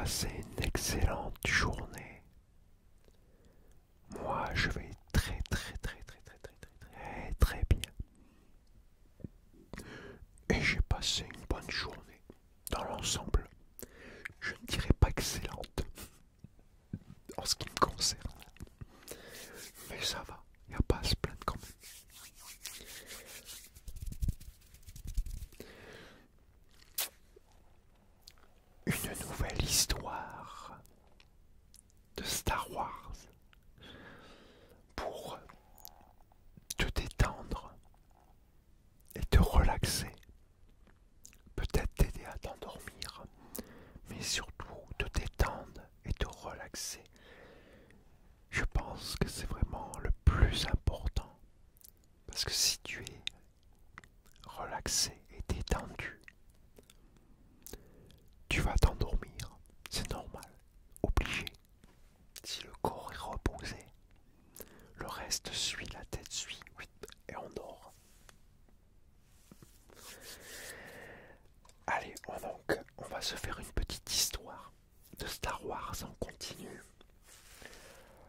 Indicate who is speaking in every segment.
Speaker 1: passé une excellente journée. Moi, je vais très bien. Et j'ai passé une bonne journée. Dans l'ensemble, je ne dirais pas excellente en ce qui me concerne. Mais ça va, il n'y a pas à se plaindre quand même. Une nouvelle histoire de Star Wars pour te détendre et te relaxer. Peut-être t'aider à t'endormir, mais surtout te détendre et te relaxer. Je pense que c'est vraiment le plus important. Parce que si tu es relaxé et détendu, tu vas t'endormir. C'est normal, obligé. Si le corps est reposé, le reste suit, la tête suit, et on dort. Allez, on va se faire une petite histoire de Star Wars en continu.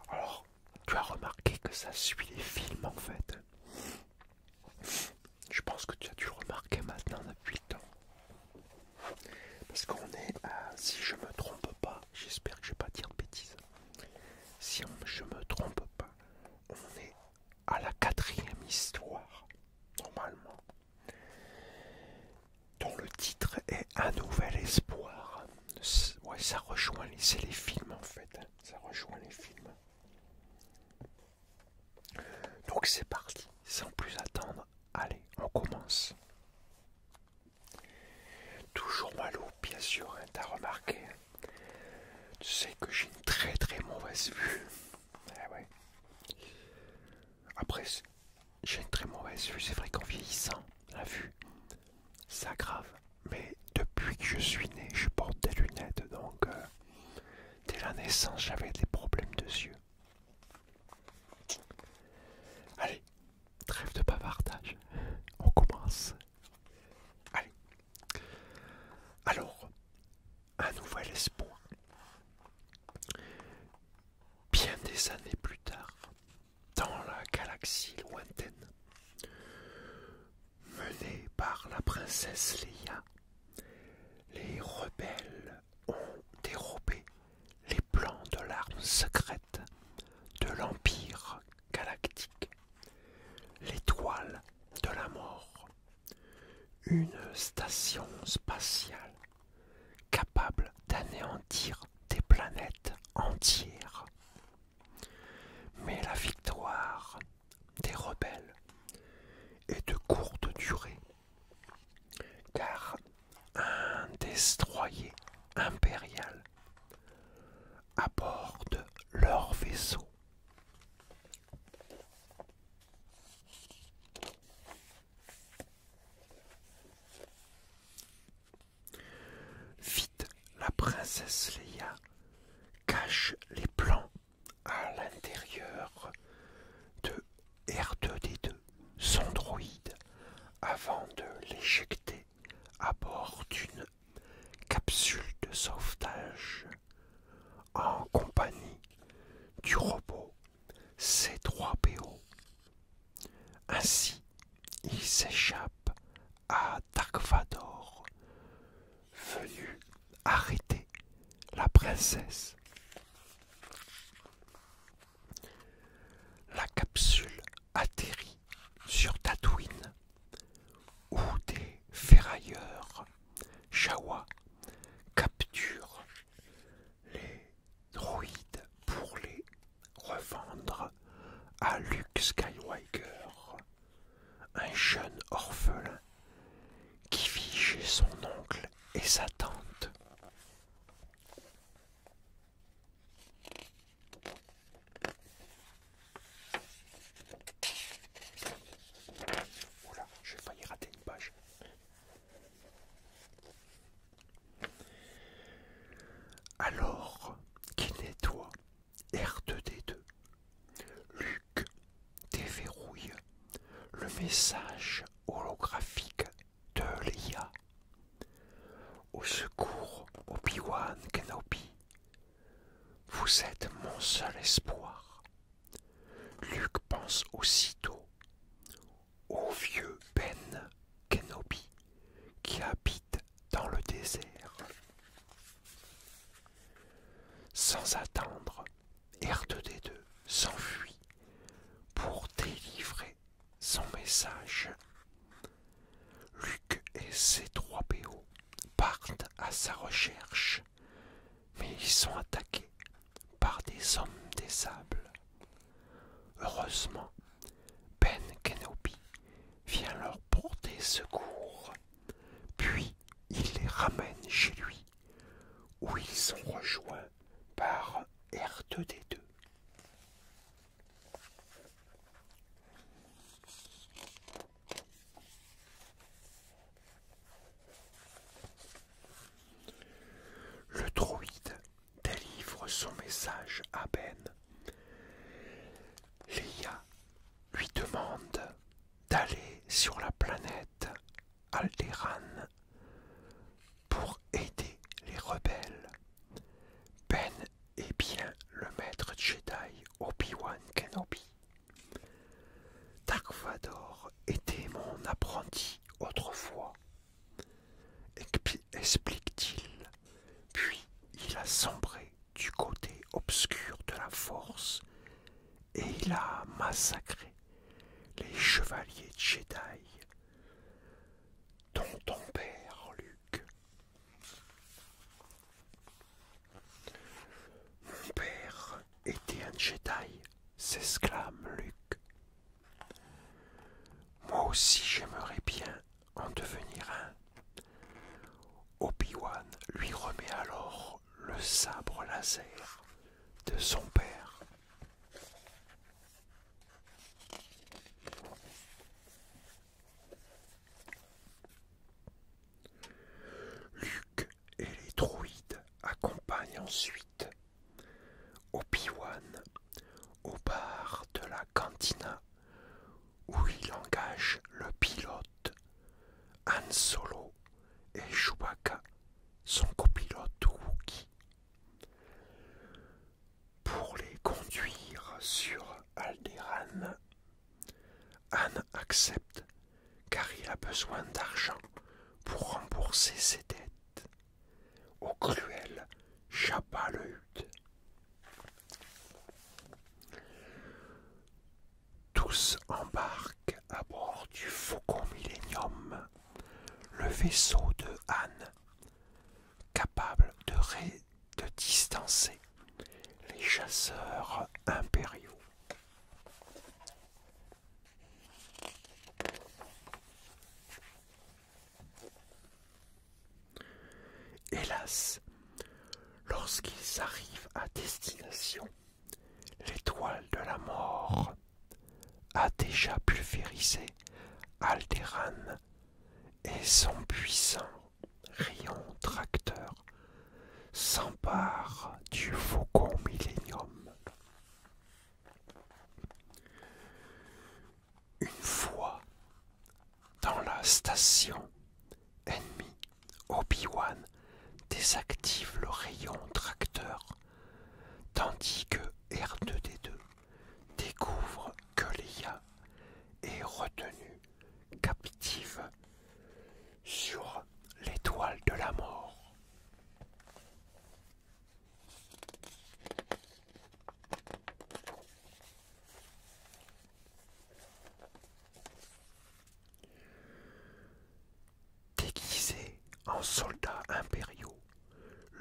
Speaker 1: Alors, tu as remarqué que ça suit les films en fait. Je pense que tu as dû le remarquer maintenant depuis le temps. Parce qu'on est à, si je me trompe pas, j'espère que je vais pas dire de bêtises. Si je me trompe pas, on est à la 4e histoire, normalement. Dont le titre est Un nouvel espoir. Ouais, ça rejoint c'est les films en fait. Ça rejoint les films. Donc c'est parti, sans plus attendre. Allez, on commence. Toujours Malou, bien sûr, hein, t'as remarqué. Tu sais que j'ai une très mauvaise vue. Eh ouais. Après, j'ai une très mauvaise vue, c'est vrai qu'en vieillissant, la vue, ça grave. Mais depuis que je suis né, je porte des lunettes, donc dès la naissance, j'avais des problèmes de yeux. Allez, trêve de bavardage, on commence. Allez. Alors, un nouvel espoir. Bien des années plus tard, dans la galaxie lointaine, menée par la princesse Leia, les rebelles ont dérobé les plans de l'arme secrète de l'Empire galactique, l'étoile de la mort, une station spatiale capable d'anéantir des planètes entières. Mais la victoire des rebelles est de courte durée, car un destroyer impérial aborde leur vaisseau. Vite, la princesse Leia cache les plans à l'intérieur de R2D2, son droïde, avant de l'éjecter à bord d'une capsule de sauvetage en compagnie du robot C3PO. Ainsi, il s'échappe à Dark Vador, venu arrêter la princesse. La capsule atterrit sur Tatooine, où des ferrailleurs Jawa capturent les droïdes pour les revendre à Luke Skywalker, un jeune orphelin qui vit chez son oncle et sa tante. Oula, j'ai failli rater une page. Alors qu'il nettoie R2D2, Luke déverrouille le message holographique de Leia. Au secours, Obi-Wan Kenobi, seul espoir. Luke pense aussitôt au vieux Ben Kenobi qui habite dans le désert. Sans attendre, R2D2 s'enfuit pour délivrer son message. Luke et C3PO partent à sa recherche, mais ils sont attaqués par des hommes des sables. Heureusement, Ben Kenobi vient leur porter secours, puis il les ramène chez lui, où ils sont rejoints par R2D2. Le droïde délivre son message à Ben. Leia lui demande d'aller sur la planète Alderaan pour aider les rebelles. Ben est bien le maître Jedi Obi-Wan Kenobi. Dark Vador était mon apprenti autrefois, explique-t-il. Puis il a sombré du côté obscur de la Force et il a massacré les chevaliers Jedi, dont ton père, Luke. Mon père était un Jedi, s'exclame Luke. Moi aussi j'aimerais bien en devenir un. Obi-Wan lui remet alors le sabre laser de son père. Luke et les droïdes accompagnent ensuite Obi-Wan au bar de la cantina où il engage le pilote Han Solo et Chewbacca, son copilote Wookie, pour les conduire sur Alderaan. Han accepte car il a besoin d'argent pour rembourser ses dettes au cruel Jabba le Hutt. Tous embarquent à bord du Faucon Millenium, le vaisseau de Han, capable de distancer les chasseurs impériaux. Hélas, lorsqu'ils arrivent à destination, l'étoile de la mort a déjà pulvérisé Alderaan et son puissant rayon tracteur s'empare du Faucon Millenium. Une fois dans la station ennemie, Obi-Wan désactive le rayon tracteur, tandis que R2D2 découvre que Leia est retenue captive sur l'étoile de la mort. Déguisés en soldats impériaux,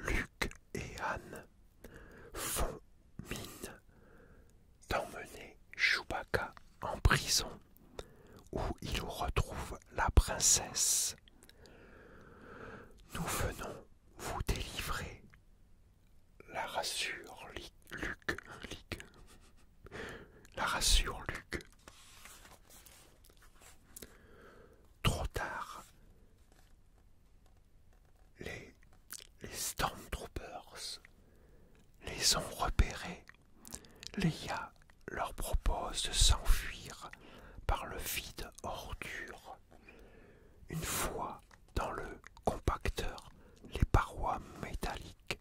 Speaker 1: Luke et Han font mine d'emmener Chewbacca en prison où il retrouve la princesse. Nous venons vous délivrer, la rassure Luke. La rassure Luke. Trop tard, les Stormtroopers les ont repérés. Leia leur propose de s'enfuir par le vide ordure. Une fois dans le compacteur, les parois métalliques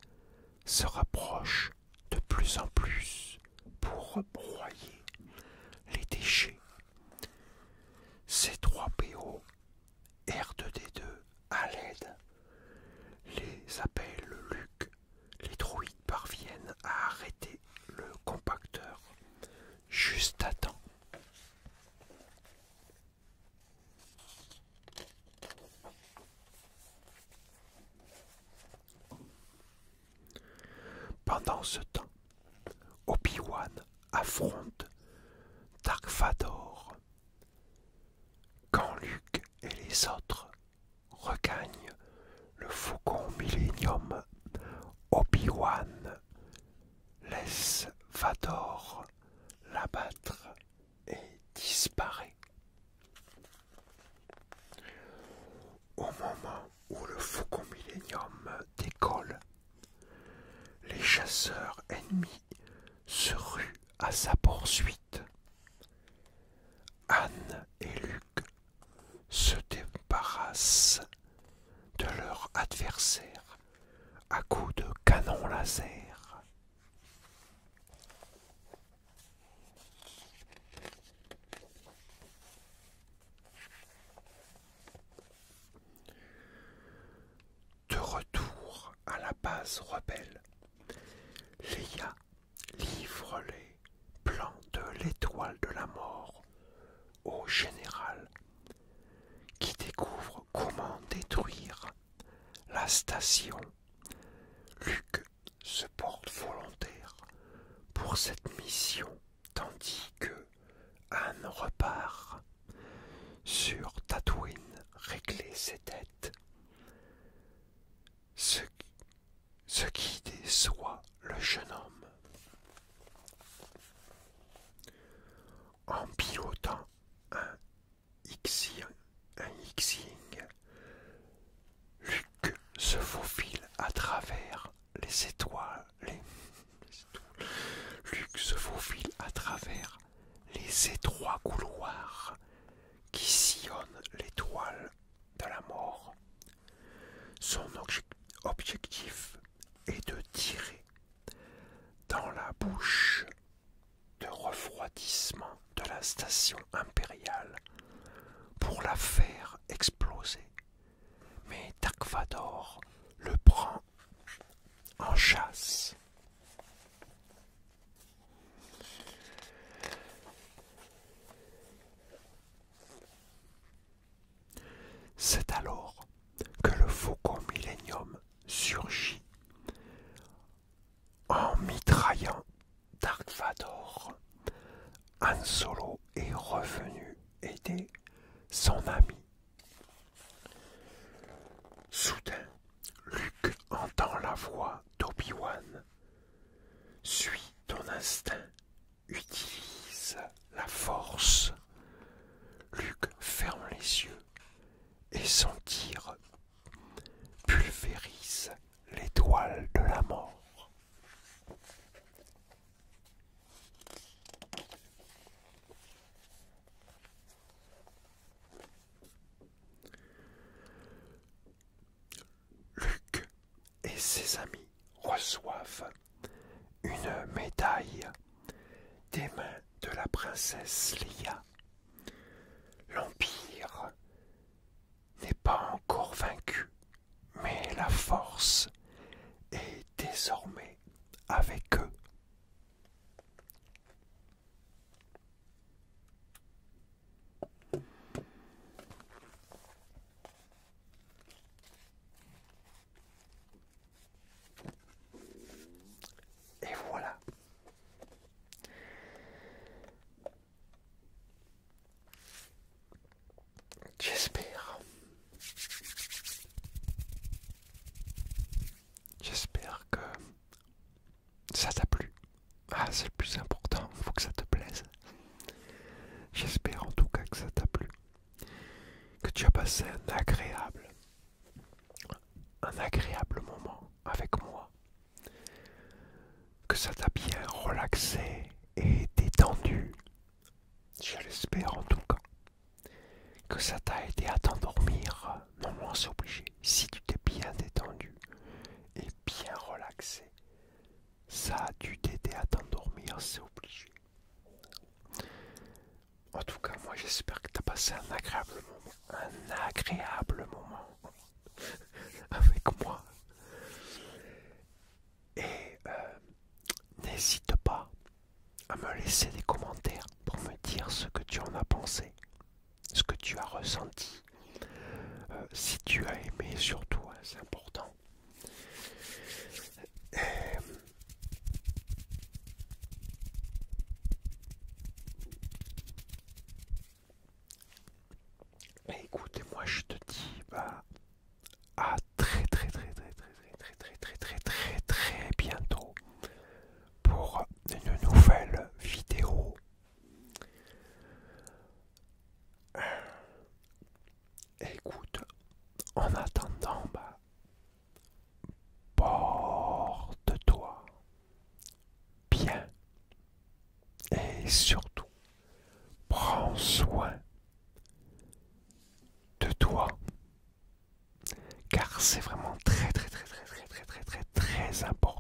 Speaker 1: se rapprochent de plus plus en plus pour broyer les déchets. C3PO, R2D2 à l'aide les appelle Luke. Les droïdes parviennent à arrêter le compacteur juste à temps. Pendant ce temps, Obi-Wan affronte Dark Vador. Quand Luke et les autres regagnent le Faucon Millenium, Obi-Wan laisse Vador l'abattre et disparaît. Au moment où le Faucon Millenium décolle, les chasseurs ennemis se ruent à sa poursuite. Anne et Luke se débarrassent de leur adversaire à coups de canon laser. De retour à la base rebelle, Leia livre les plans de l'étoile de la mort au général, qui découvre comment détruire la station. Luke se porte volontaire pour cette mission, tandis que Anne repart sur Tatooine régler ses dettes, ce qui déçoit le jeune homme. En pilotant un X-Wing, Luke se faufile à travers les étoiles. Luke se faufile à travers les étroits couloirs qui sillonnent l'étoile de la mort. Son objectif est de tirer dans la bouche de refroidissement de la station impériale pour la faire exploser. Mais Dark Vador le prend en chasse. C'est alors que le Faucon Millenium surgit en mitraillant Dark Vador. Han Solo est revenu aider son ami. Soudain, Luke entend la voix d'Obi-Wan. Suis ton instinct, utilise la force. Luke ferme les yeux et son tir pulvérise l'étoile de la mort. Luke et ses amis reçoivent une médaille des mains de la princesse Leia. L'Empire n'est pas encore vaincu, mais la force est désormais avec eux. Et voilà. J'espère que ça t'a plu. Ah, c'est le plus important, il faut que ça te plaise. J'espère en tout cas que ça t'a plu. Que tu as passé un agréable moment avec moi. Que ça t'a bien relaxé et détendu. Je l'espère en tout cas. Que ça t'a aidé à t'endormir. Non, non, c'est obligé. Si tu t'es bien détendu et bien relaxé, ça a dû t'aider t'aider à t'endormir, c'est obligé. En tout cas, moi j'espère que tu as passé un agréable moment avec moi. Et n'hésite pas à me laisser des commentaires pour me dire ce que tu en as pensé, ce que tu as ressenti, si tu as aimé surtout, hein, c'est important. Et écoute, moi je te dis à très bientôt pour une nouvelle vidéo. Écoute, en attendant, porte-toi bien et surtout prends soin de toi, car c'est vraiment très important.